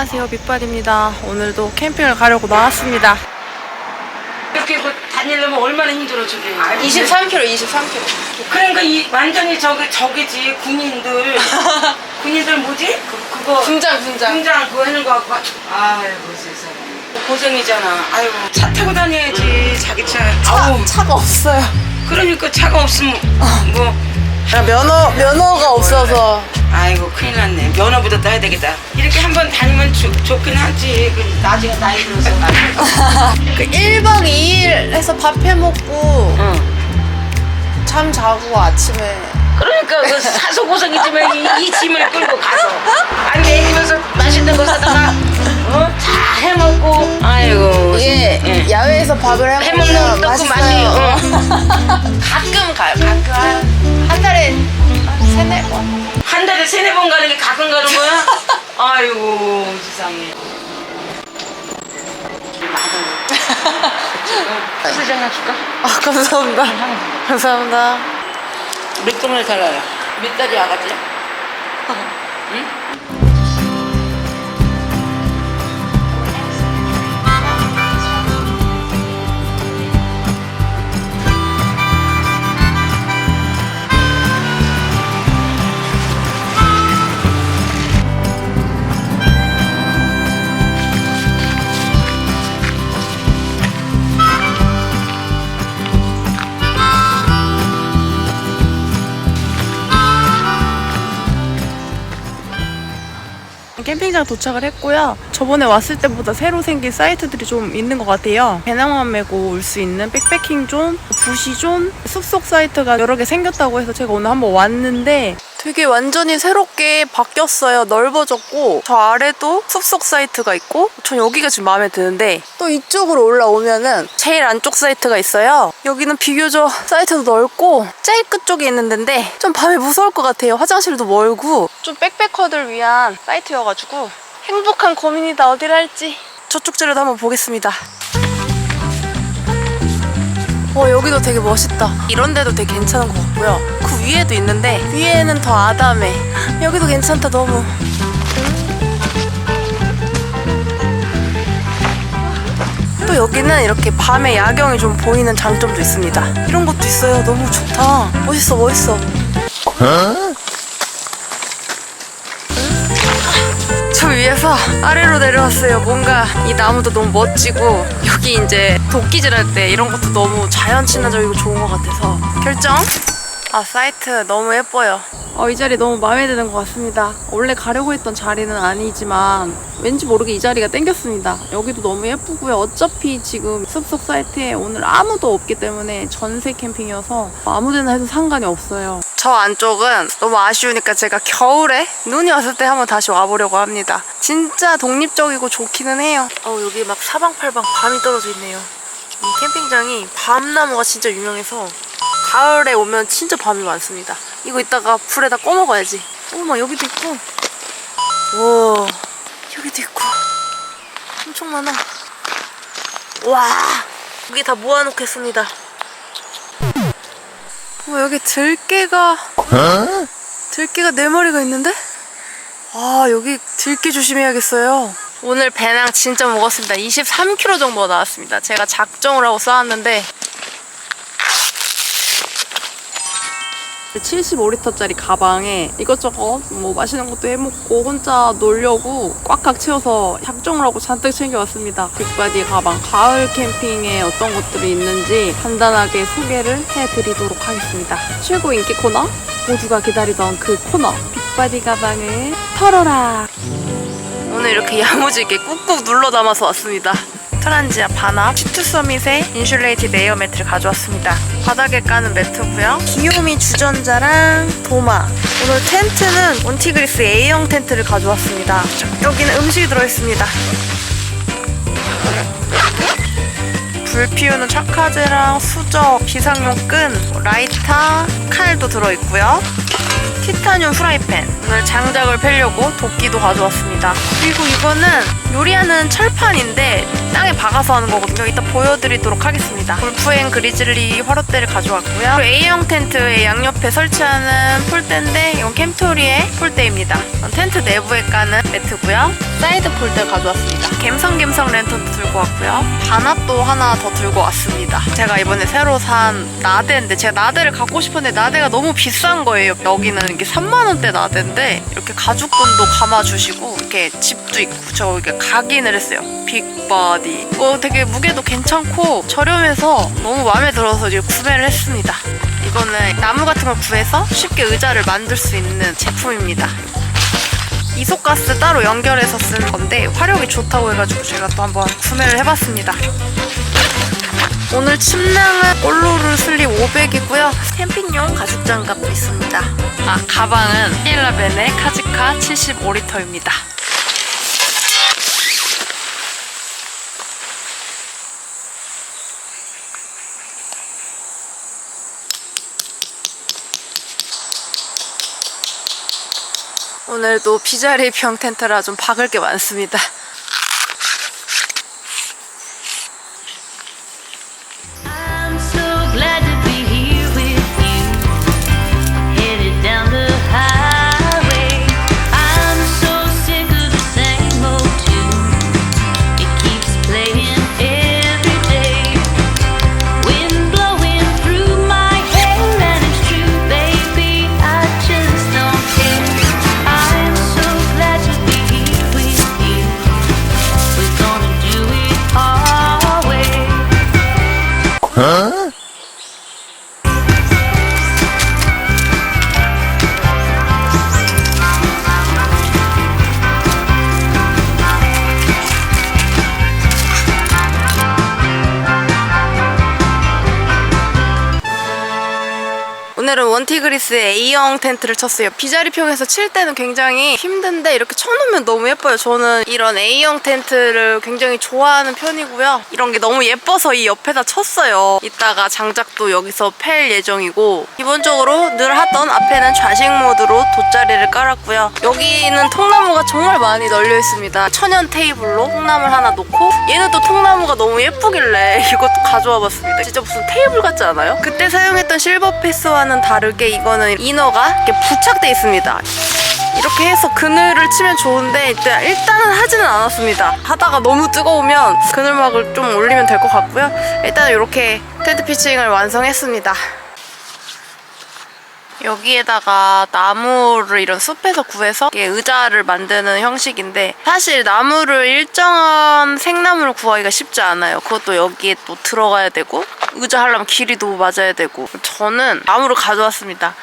안녕하세요, 빅발입니다. 오늘도 캠핑을 가려고 나왔습니다. 이렇게 그 다니려면 얼마나 힘들어 저게. 23km. 그러니까 이 완전히 저기지 군인들. 군인들 뭐지? 그거 군장. 그거 하는 거 갖고. 아이고 세상에. 고생이잖아. 아이고 차 타고 다녀야지 자기 차. 아우 차가 없어요. 그러니까 차가 없으면 뭐. 면허가 없어서. 아이고 큰일 났네. 면허부터 따야 되겠다. 이렇게 한번 다니면 좋긴 하지. 그 나중에 나이 들어서. 그 1박 2일 해서 밥 해먹고 응. 잠 자고 아침에. 그러니까 그 사소 고생이지만 이 짐을 끌고 가서 아니 내 집에서 맛있는 거 사다가 다 해먹고 아이고 이게 야외에서 밥을 해먹는 해먹으면 떡국 맛이 맛있어요. 가끔 가요. 가끔 한 달에 한 3-4번. 한 달에 3-4번 가는 게 가끔 가는 거야? 아이고 세상에. 수저 하나 줄까? 아, 감사합니다. 감사합니다. 몇 동을 살아요? 몇 달이 아가지요? 응? 캠핑장 도착을 했고요. 저번에 왔을 때보다 새로 생긴 사이트들이 좀 있는 것 같아요. 배낭만 메고 올 수 있는 백패킹 존, 부시 존, 숲속 사이트가 여러 개 생겼다고 해서 제가 오늘 한번 왔는데 되게 완전히 새롭게 바뀌었어요. 넓어졌고 저 아래도 숲속 사이트가 있고 전 여기가 지금 마음에 드는데 또 이쪽으로 올라오면은 제일 안쪽 사이트가 있어요. 여기는 비교적 사이트도 넓고 제일 끝쪽에 있는 데인데 좀 밤에 무서울 것 같아요. 화장실도 멀고 좀 백패커들 위한 사이트여가지고 행복한 고민이다. 어디를 할지. 저쪽 자리도 한번 보겠습니다. 여기도 되게 멋있다. 이런 데도 되게 괜찮은 것 같고요. 그 위에도 있는데 위에는 더 아담해. 여기도 괜찮다. 너무. 또 여기는 이렇게 밤에 야경이 좀 보이는 장점도 있습니다. 이런 것도 있어요. 너무 좋다. 멋있어. 저 위에서 아래로 내려왔어요. 뭔가 이 나무도 너무 멋지고 여기 이제 도끼질 할 때 이런 것도 너무 자연 친화적이고 좋은 것 같아서 결정! 사이트 너무 예뻐요. 이 자리 너무 마음에 드는 것 같습니다. 원래 가려고 했던 자리는 아니지만 왠지 모르게 이 자리가 땡겼습니다. 여기도 너무 예쁘고요. 어차피 지금 숲속 사이트에 오늘 아무도 없기 때문에 전세 캠핑이어서 아무 데나 해도 상관이 없어요. 저 안쪽은 너무 아쉬우니까 제가 겨울에 눈이 왔을 때 한번 다시 와보려고 합니다. 진짜 독립적이고 좋기는 해요. 여기 막 사방팔방 밤이 떨어져 있네요. 이 캠핑장이 밤나무가 진짜 유명해서 가을에 오면 진짜 밤이 많습니다. 이거 이따가 불에다 꺼먹어야지. 막 여기도 있고, 와, 여기도 있고, 엄청 많아. 와, 여기 다 모아놓겠습니다. 여기 들깨가 네 마리가 있는데? 여기 들깨 조심해야겠어요. 오늘 배낭 진짜 무겁습니다. 23kg 정도가 나왔습니다. 제가 작정을 하고 쌓았는데 75리터짜리 가방에 이것저것 뭐 맛있는 것도 해먹고 혼자 놀려고 꽉꽉 채워서 작정을 하고 잔뜩 챙겨왔습니다. 빅바디 가방 가을 캠핑에 어떤 것들이 있는지 간단하게 소개를 해드리도록 하겠습니다. 최고 인기 코너, 모두가 기다리던 그 코너, 빅바디 가방을 털어라. 오늘 이렇게 야무지게 꾹꾹 눌러 담아서 왔습니다. 트란지아 반합 시트 서밋의 인슐레이티드 에어 매트를 가져왔습니다. 바닥에 까는 매트고요. 기요미 주전자랑 도마. 오늘 텐트는 온티그리스 A형 텐트를 가져왔습니다. 여기는 음식이 들어있습니다. 불 피우는 착화제랑 수저, 비상용 끈, 라이터, 칼도 들어있고요. 티타늄 프라이팬. 오늘 장작을 펴려고 도끼도 가져왔습니다. 그리고 이거는 요리하는 철판인데 땅에 박아서 하는 거거든요. 이따 보여드리도록 하겠습니다. 골프앤 그리즐리 화롯대를 가져왔고요. 그리고 A형 텐트의 양옆에 설치하는 폴대인데 이건 캠토리의 폴대입니다. 이건 텐트 내부에 까는 매트고요. 사이드 폴대를 가져왔습니다. 갬성갬성 랜턴도 들고 왔고요. 반합도 하나 더 들고 왔습니다. 제가 이번에 새로 산 나대인데 제가 나대를 갖고 싶었는데 나대가 너무 비싼 거예요. 여기는 이게 3만 원대 나대인데 이렇게 가죽끈도 감아주시고 이렇게 집도 있고 저 이렇게 각인을 했어요. 빅바디. 되게 무게도 괜찮고 저렴해서 너무 마음에 들어서 이제 구매를 했습니다. 이거는 나무 같은 걸 구해서 쉽게 의자를 만들 수 있는 제품입니다. 이소가스 따로 연결해서 쓰는 건데 화력이 좋다고 해가지고 제가 또 한번 구매를 해봤습니다. 오늘 침낭은 올로르 슬립 500이고요. 캠핑용 가죽 장갑도 있습니다. 가방은 힐라벤의 카지카 75리터입니다. 오늘도 비자리 병 텐트라 좀 박을 게 많습니다. 오늘은 원티그리스의 A형 텐트를 쳤어요. 비자리평에서 칠 때는 굉장히 힘든데 이렇게 쳐놓으면 너무 예뻐요. 저는 이런 A형 텐트를 굉장히 좋아하는 편이고요. 이런 게 너무 예뻐서 이 옆에다 쳤어요. 이따가 장작도 여기서 팰 예정이고 기본적으로 늘 하던 앞에는 좌식 모드로 돗자리를 깔았고요. 여기는 통나무가 정말 많이 널려 있습니다. 천연 테이블로 통나무를 하나 놓고 얘는 또 통나무가 너무 예쁘길래 이것도 가져와 봤습니다. 진짜 무슨 테이블 같지 않아요? 그때 사용했던 실버 패스와는 다르게 이거는 이너가 이렇게 부착돼 있습니다. 이렇게 해서 그늘을 치면 좋은데 일단은 하지는 않았습니다. 하다가 너무 뜨거우면 그늘막을 좀 올리면 될 것 같고요. 일단은 이렇게 텐트 피칭을 완성했습니다. 여기에다가 나무를 이런 숲에서 구해서 의자를 만드는 형식인데 사실 나무를 일정한 생나무를 구하기가 쉽지 않아요. 그것도 여기에 또 들어가야 되고 의자 하려면 길이도 맞아야 되고 저는 나무를 가져왔습니다.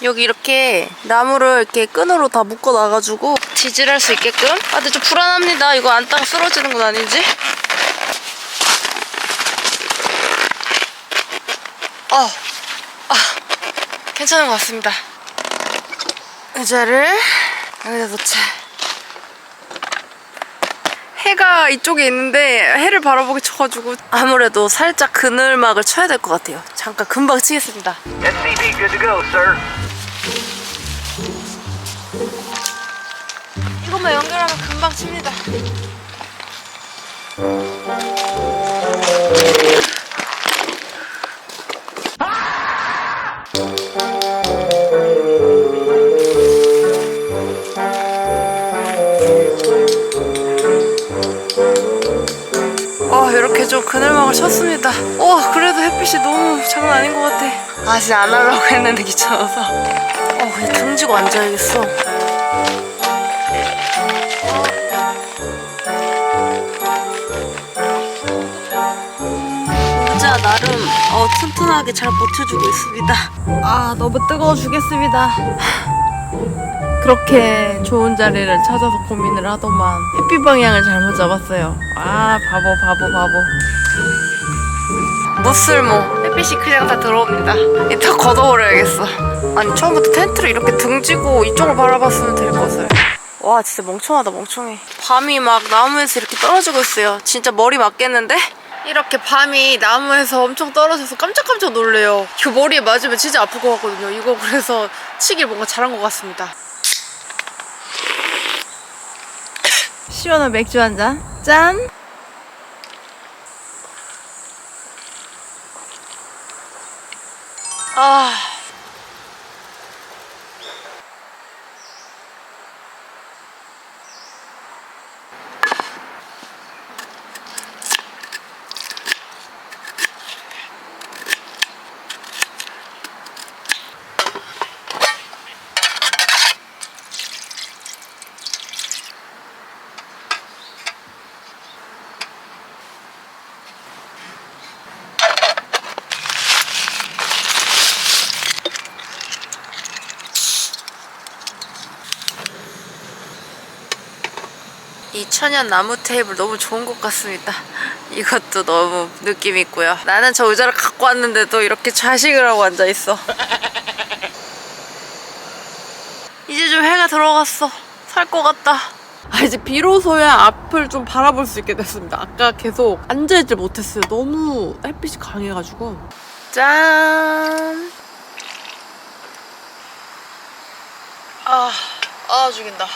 여기 이렇게 나무를 이렇게 끈으로 다 묶어놔가지고 지질할 수 있게끔. 근데 좀 불안합니다. 이거 앉다가 쓰러지는 건 아니지? 괜찮은 것 같습니다. 의자를 여기다 놓자. 해가 이쪽에 있는데 해를 바라보게 쳐가지고 아무래도 살짝 그늘막을 쳐야 될 것 같아요. 잠깐 금방 치겠습니다. SCV good to go, sir. 이것만 연결하면 금방 칩니다. 이렇게 좀 그늘막을 쳤습니다. 그래도 햇빛이 너무 장난 아닌 것 같아. 진짜 안 하려고 했는데 귀찮아서. 그냥 등지고 앉아야겠어. 의자 나름 튼튼하게 잘 버텨주고 있습니다. 너무 뜨거워 주겠습니다. 그렇게 좋은 자리를 찾아서 고민을 하더만 햇빛 방향을 잘못 잡았어요. 바보. 무쓸모. 햇빛이 그냥 다 들어옵니다. 이따 걷어버려야겠어. 아니 처음부터 텐트를 이렇게 등지고 이쪽을 바라봤으면 될 것을. 와 진짜 멍청하다 멍청해. 밤이 막 나무에서 이렇게 떨어지고 있어요. 진짜 머리 맞겠는데? 이렇게 밤이 나무에서 엄청 떨어져서 깜짝깜짝 놀래요. 이거 머리에 맞으면 진짜 아플 것 같거든요. 이거 그래서 치길 뭔가 잘한 것 같습니다. 시원한 맥주 한 잔. 짠! 아... 이 천연 나무 테이블 너무 좋은 것 같습니다. 이것도 너무 느낌 있고요. 나는 저 의자를 갖고 왔는데도 이렇게 좌식을 하고 앉아있어. 이제 좀 해가 들어갔어. 살 것 같다. 이제 비로소야 앞을 좀 바라볼 수 있게 됐습니다. 아까 계속 앉아있질 못했어요. 너무 햇빛이 강해가지고. 짠! 죽인다.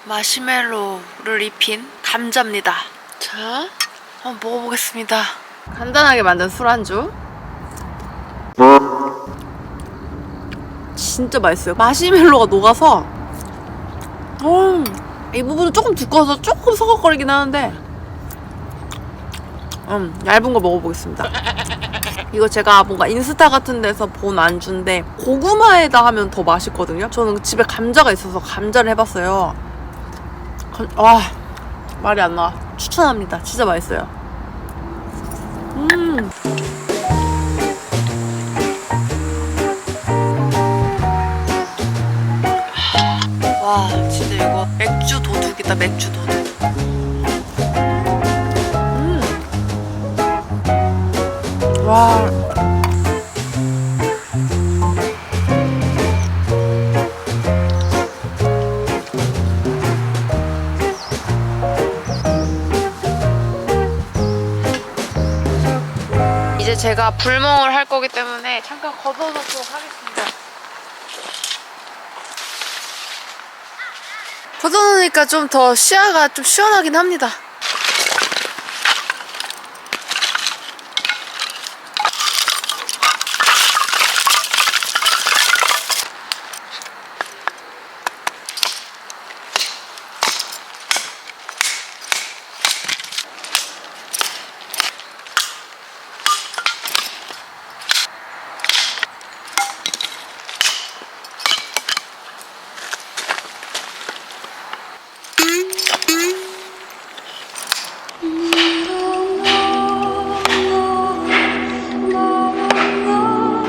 마시멜로를 입힌 감자입니다. 자, 한번 먹어보겠습니다. 간단하게 만든 술안주. 진짜 맛있어요. 마시멜로가 녹아서 이 부분은 조금 두꺼워서 조금 서걱거리긴 하는데 얇은 거 먹어보겠습니다. 이거 제가 뭔가 인스타 같은 데서 본 안주인데 고구마에다 하면 더 맛있거든요. 저는 집에 감자가 있어서 감자를 해봤어요. 와, 말이 안 나와. 추천합니다. 진짜 맛있어요. 와, 진짜 이거 맥주 도둑이다. 맥주 도둑. 와. 이제 제가 불멍을 할 거기 때문에 잠깐 걷어놓도록 하겠습니다. 걷어놓으니까 좀 더 시야가 좀 시원하긴 합니다.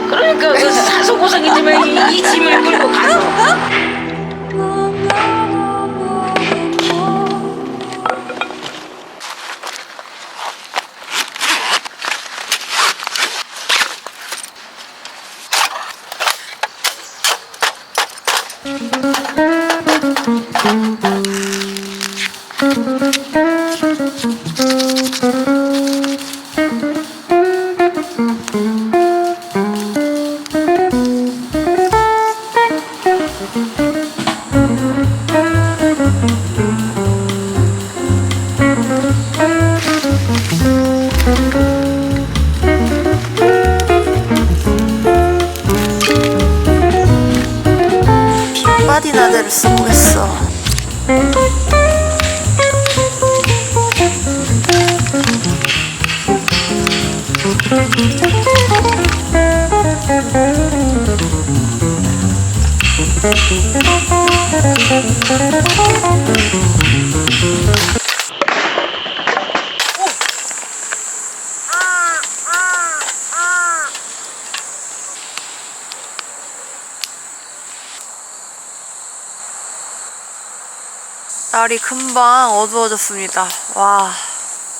그러니까 그 사소 고생이지만 이 짐을 끌고 가서. 빗바디나대를 써보겠어. 마을이 금방 어두워졌습니다. 와,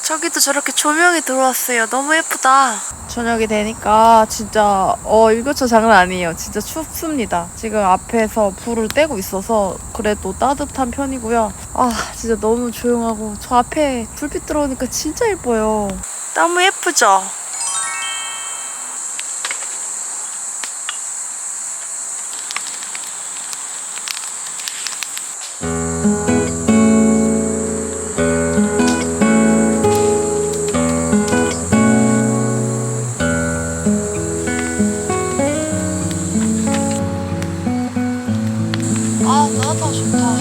저기도 저렇게 조명이 들어왔어요. 너무 예쁘다. 저녁이 되니까 진짜 일교차 장난 아니에요. 진짜 춥습니다. 지금 앞에서 불을 떼고 있어서 그래도 따뜻한 편이고요. 아, 진짜 너무 조용하고 저 앞에 불빛 들어오니까 진짜 예뻐요. 너무 예쁘죠? 아, 나다 좋다.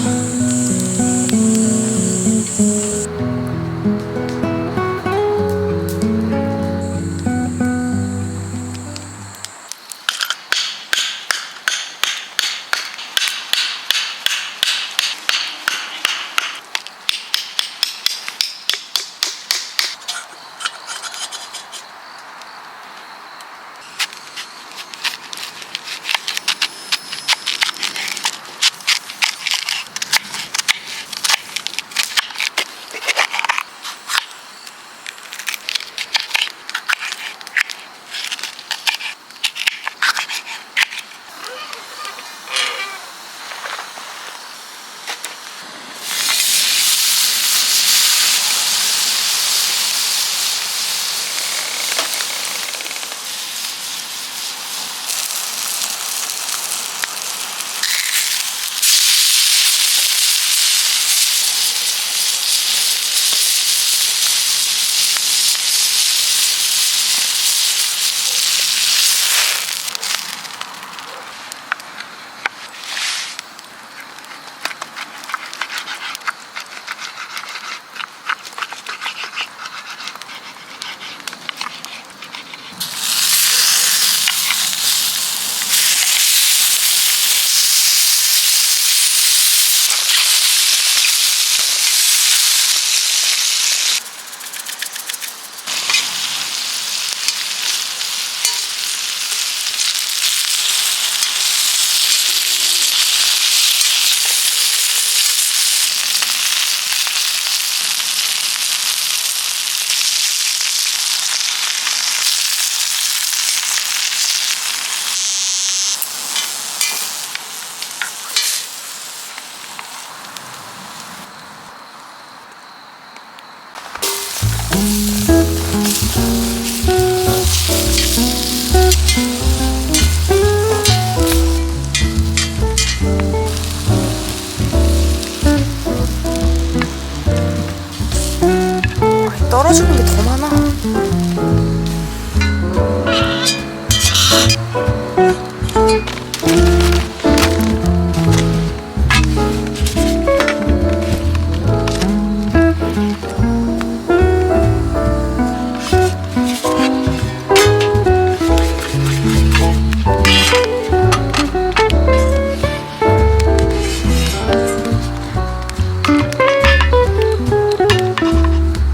떨어지는 게 더 많아.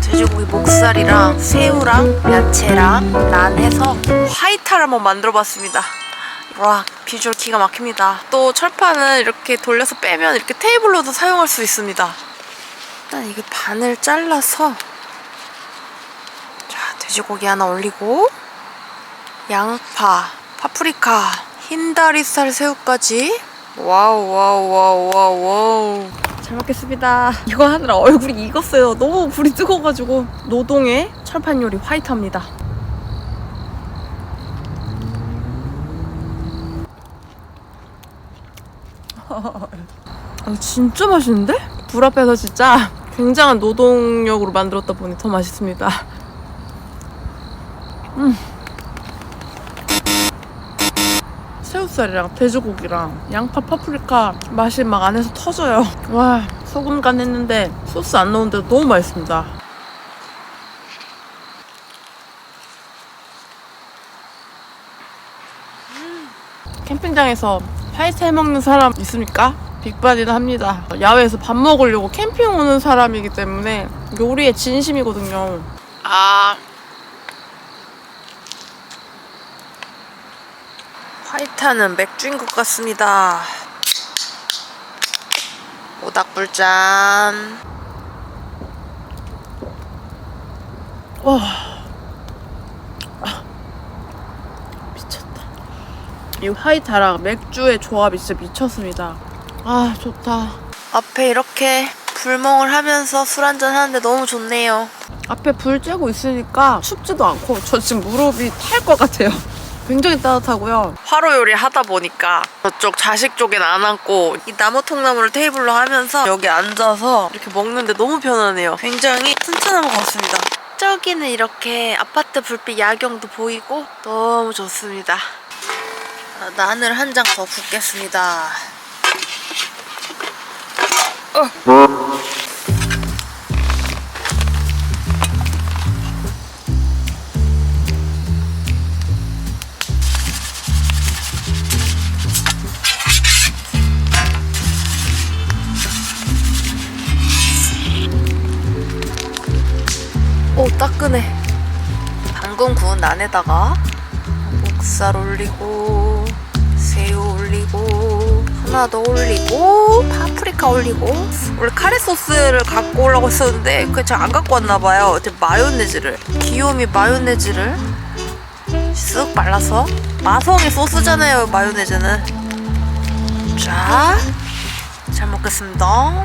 돼지고기 목살이랑 새우랑 야채랑 난 해서 화이탈 한번 만들어봤습니다. 와, 비주얼 기가 막힙니다. 또 철판은 이렇게 돌려서 빼면 이렇게 테이블로도 사용할 수 있습니다. 일단 이게 반을 잘라서, 자, 돼지고기 하나 올리고 양파, 파프리카, 흰다리살 새우까지. 와우 와우 와우 와우 와우. 잘 먹겠습니다. 이거 하느라 얼굴이 익었어요. 너무 불이 뜨거워가지고. 노동의 철판 요리 화이트합니다. 진짜 맛있는데? 불 앞에서 진짜 굉장한 노동력으로 만들었다 보니 더 맛있습니다. 새우살이랑 돼지고기랑 양파, 파프리카 맛이 막 안에서 터져요. 와, 소금 간 했는데 소스 안 넣은데도 너무 맛있습니다. 캠핑장에서 화이트 해먹는 사람 있습니까? 빅반이나 합니다. 야외에서 밥 먹으려고 캠핑 오는 사람이기 때문에 요리에 진심이거든요. 화이트는 맥주인 것 같습니다. 모닥불짠. 미쳤다. 이 화이트랑 맥주의 조합이 진짜 미쳤습니다. 아, 좋다. 앞에 이렇게 불멍을 하면서 술 한잔 하는데 너무 좋네요. 앞에 불 쬐고 있으니까 춥지도 않고 저 지금 무릎이 탈 것 같아요. 굉장히 따뜻하고요. 화로 요리 하다 보니까 저쪽 좌식 쪽엔 안 앉고 이 나무 통나무를 테이블로 하면서 여기 앉아서 이렇게 먹는데 너무 편하네요. 굉장히 튼튼한 것 같습니다. 저기는 이렇게 아파트 불빛 야경도 보이고 너무 좋습니다. 난을 한 장 더 붓겠습니다. 오, 따끈해. 방금 구운 난에다가 목살 올리고 새우 올리고 하나 더 올리고 파프리카 올리고. 원래 카레 소스를 갖고 오려고 했었는데 그게 잘 안 갖고 왔나봐요. 마요네즈를, 귀요미 마요네즈를 쓱 발라서. 마성의 소스잖아요, 마요네즈는. 자, 잘 먹겠습니다.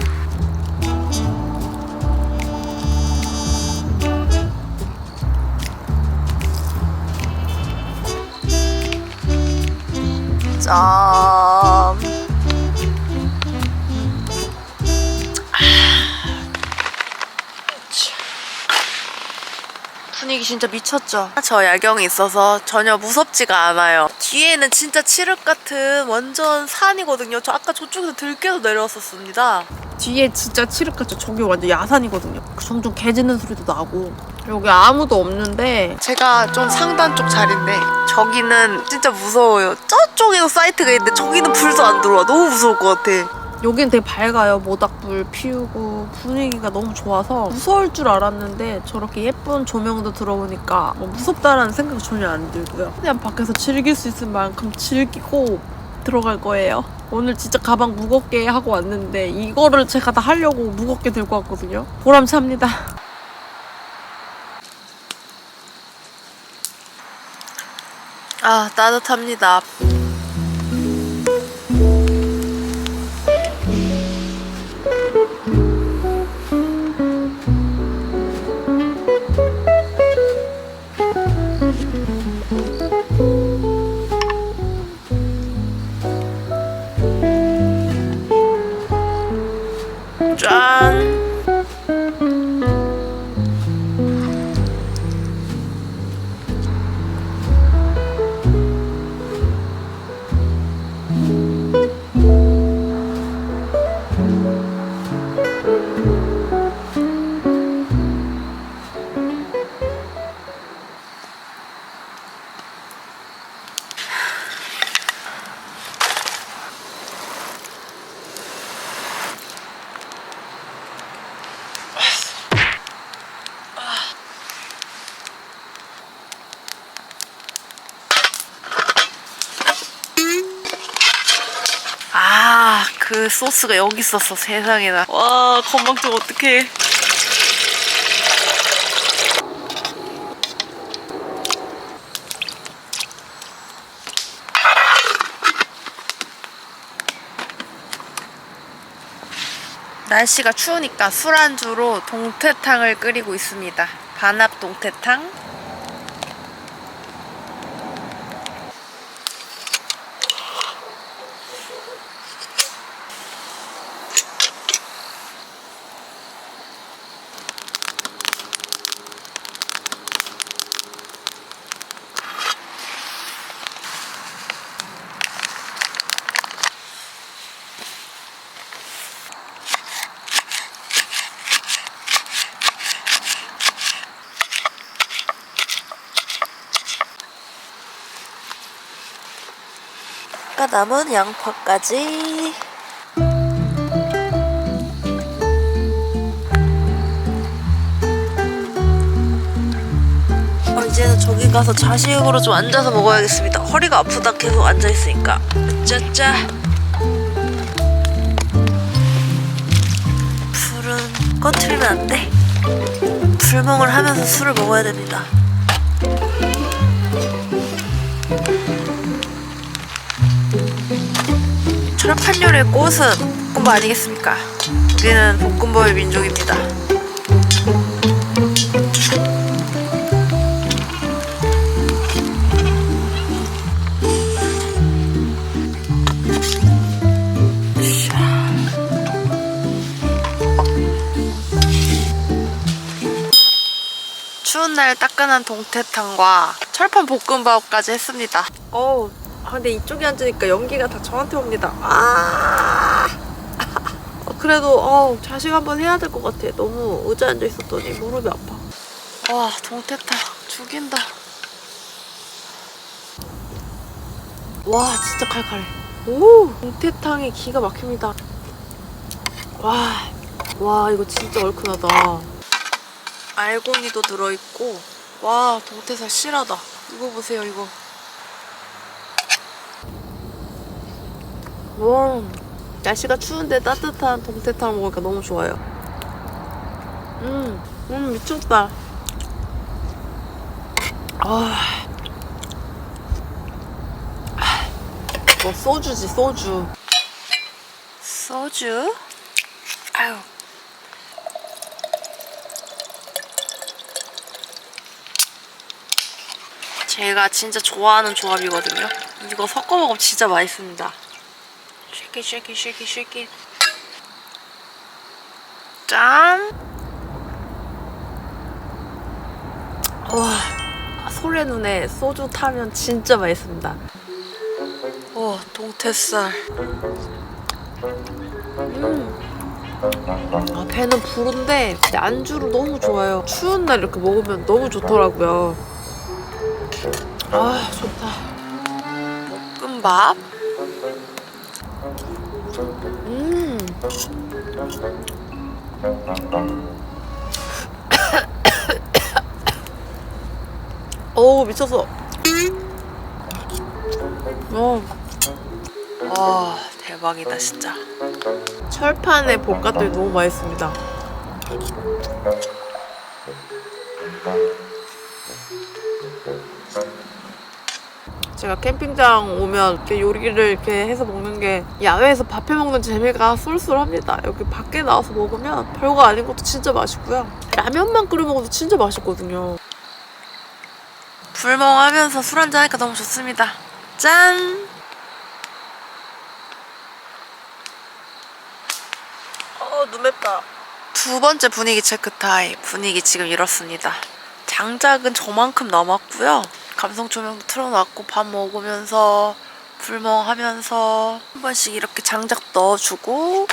짠. 분위기 진짜 미쳤죠? 저 야경이 있어서 전혀 무섭지가 않아요. 뒤에는 진짜 칠흑 같은 완전 산이거든요. 저 아까 저쪽에서 들깨서 내려왔었습니다. 뒤에 진짜 칠흑 같죠? 저기 완전 야산이거든요. 종종 개 짖는 소리도 나고. 여기 아무도 없는데 제가 좀 상단 쪽 자리인데 저기는 진짜 무서워요. 저쪽에도 사이트가 있는데 저기는 불도 안 들어와. 너무 무서울 것 같아. 여긴 되게 밝아요. 모닥불 피우고 분위기가 너무 좋아서 무서울 줄 알았는데 저렇게 예쁜 조명도 들어오니까 뭐 무섭다라는 생각 전혀 안 들고요. 그냥 밖에서 즐길 수 있을 만큼 즐기고 들어갈 거예요. 오늘 진짜 가방 무겁게 하고 왔는데 이거를 제가 다 하려고 무겁게 들고 왔거든요. 보람찹니다. 아, 따뜻합니다. 짠. 아, 그 소스가 여기 있었어. 세상에나. 와, 건망증 어떡해. 날씨가 추우니까 술안주로 동태탕을 끓이고 있습니다. 반합 동태탕. 아까 남은 양파까지. 이제는 저기 가서 자식으로 좀 앉아서 먹어야겠습니다. 허리가 아프다 계속 앉아있으니까. 짜짜. 꺼트리면 안 돼. 불멍을 하면서 술을 먹어야 됩니다. 철판 요리의 꽃은 볶음밥 아니겠습니까? 우리는 볶음밥의 민족입니다. 추운 날 따끈한 동태탕과 철판 볶음밥까지 했습니다. 근데 이쪽에 앉으니까 연기가 다 저한테 옵니다. 그래도 자식 한번 해야 될 것 같아. 너무 의자에 앉아 있었더니 무릎이 아파. 와, 동태탕 죽인다. 와, 진짜 칼칼해. 오, 동태탕이 기가 막힙니다. 와, 이거 진짜 얼큰하다. 알고니도 들어있고. 와, 동태살 실하다. 이거 보세요, 이거. 와, 날씨가 추운데 따뜻한 동태탕 먹으니까 너무 좋아요. 미쳤다. 소주지, 소주. 소주? 아유. 제가 진짜 좋아하는 조합이거든요. 이거 섞어 먹으면 진짜 맛있습니다. 쉐킷. 짠! 와, 소래 눈에 소주 타면 진짜 맛있습니다. 와, 동태살. 배는 부른데 안주로 너무 좋아요. 추운 날 이렇게 먹으면 너무 좋더라고요. 좋다. 볶음밥. 미쳤어. 와, 대박이다 진짜. 철판에 볶았더니 너무 맛있습니다. 제가 캠핑장 오면 이렇게 요리를 이렇게 해서 먹는 게 야외에서 밥해 먹는 재미가 쏠쏠합니다. 여기 밖에 나와서 먹으면 별거 아닌 것도 진짜 맛있고요. 라면만 끓여 먹어도 진짜 맛있거든요. 불멍하면서 술 한잔 하니까 너무 좋습니다. 짠! 눈 맵다. 두 번째 분위기 체크 타임. 분위기 지금 이렇습니다. 장작은 저만큼 남았고요. 감성 조명도 틀어놨고 밥 먹으면서 불멍하면서 한 번씩 이렇게 장작 넣어주고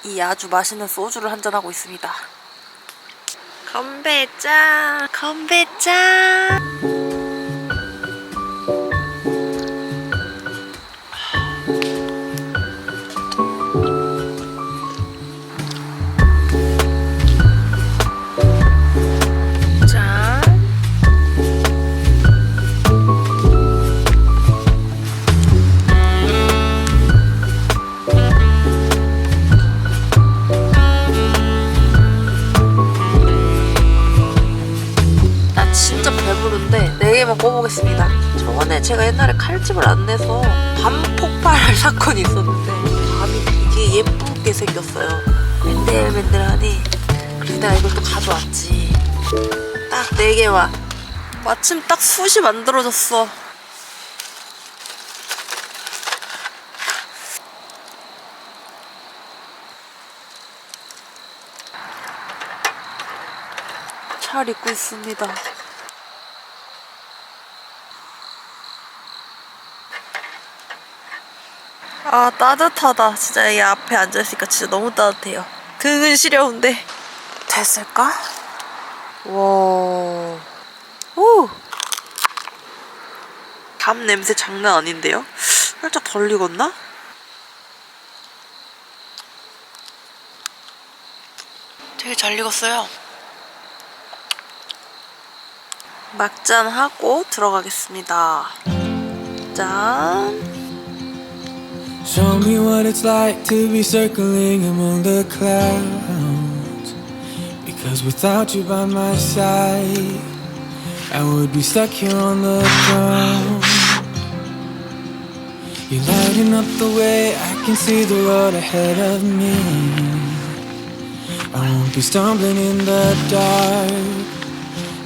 이 아주 맛있는 소주를 한잔하고 있습니다. 건배 짠! 건배 짠! 만 꿔보겠습니다. 저번에 제가 옛날에 칼집을 안 내서 밤 폭발할 사건이 있었는데 밤이 되게 예쁘게 생겼어요. 맨들맨들하니. 그래서 내가 이걸 또 가져왔지. 딱 4개만. 마침 딱 숯이 만들어졌어. 잘 익고 있습니다. 따뜻하다. 진짜 이 앞에 앉아있으니까 진짜 너무 따뜻해요. 등은 시려운데. 됐을까? 와. 오. 밥 냄새 장난 아닌데요? 살짝 덜 익었나? 되게 잘 익었어요. 막잔하고 들어가겠습니다. 짠. Show me what it's like to be circling among the clouds. 'Cause without you by my side, I would be stuck here on the ground. You're lighting up the way, I can see the road ahead of me. I won't be stumbling in the dark.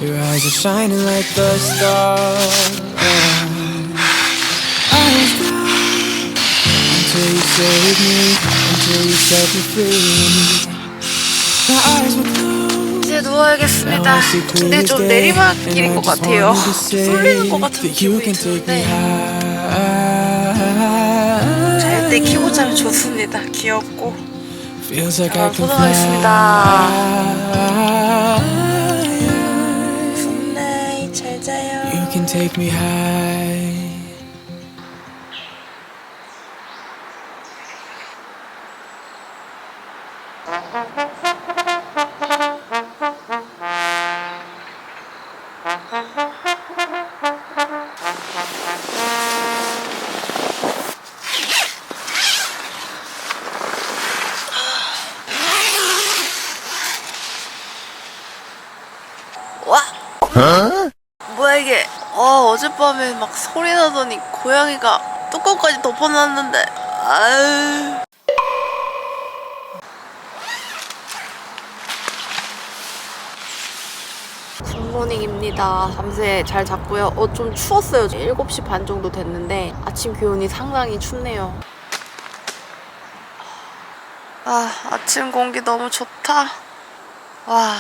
Your eyes are shining like the stars. I was down until you saved me, until you set me free. My eyes were closed. 이제 누워야겠습니다. 근데 좀 내리막길인 것 같아요. 쏠리는 것 같은 기분이 드는데 잘 때 키고 자면 좋습니다. 귀엽고. 자, 포도하겠습니다. 굿나잇, 잘 자요. You can take me high. 와! 뭐야 이게? 어젯밤에 막 소리 나더니 고양이가 뚜껑까지 덮어놨는데 아유. 굿모닝입니다. 밤새 잘 잤고요. 좀 추웠어요. 7시 반 정도 됐는데 아침 기온이 상당히 춥네요. 아침 공기 너무 좋다. 와.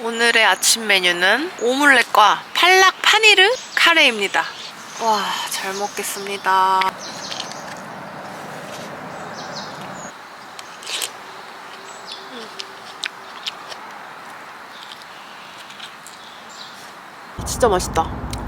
오늘의 아침 메뉴는 오믈렛과 팔락 파니르 카레입니다. 와, 잘 먹겠습니다. 진짜 맛있다.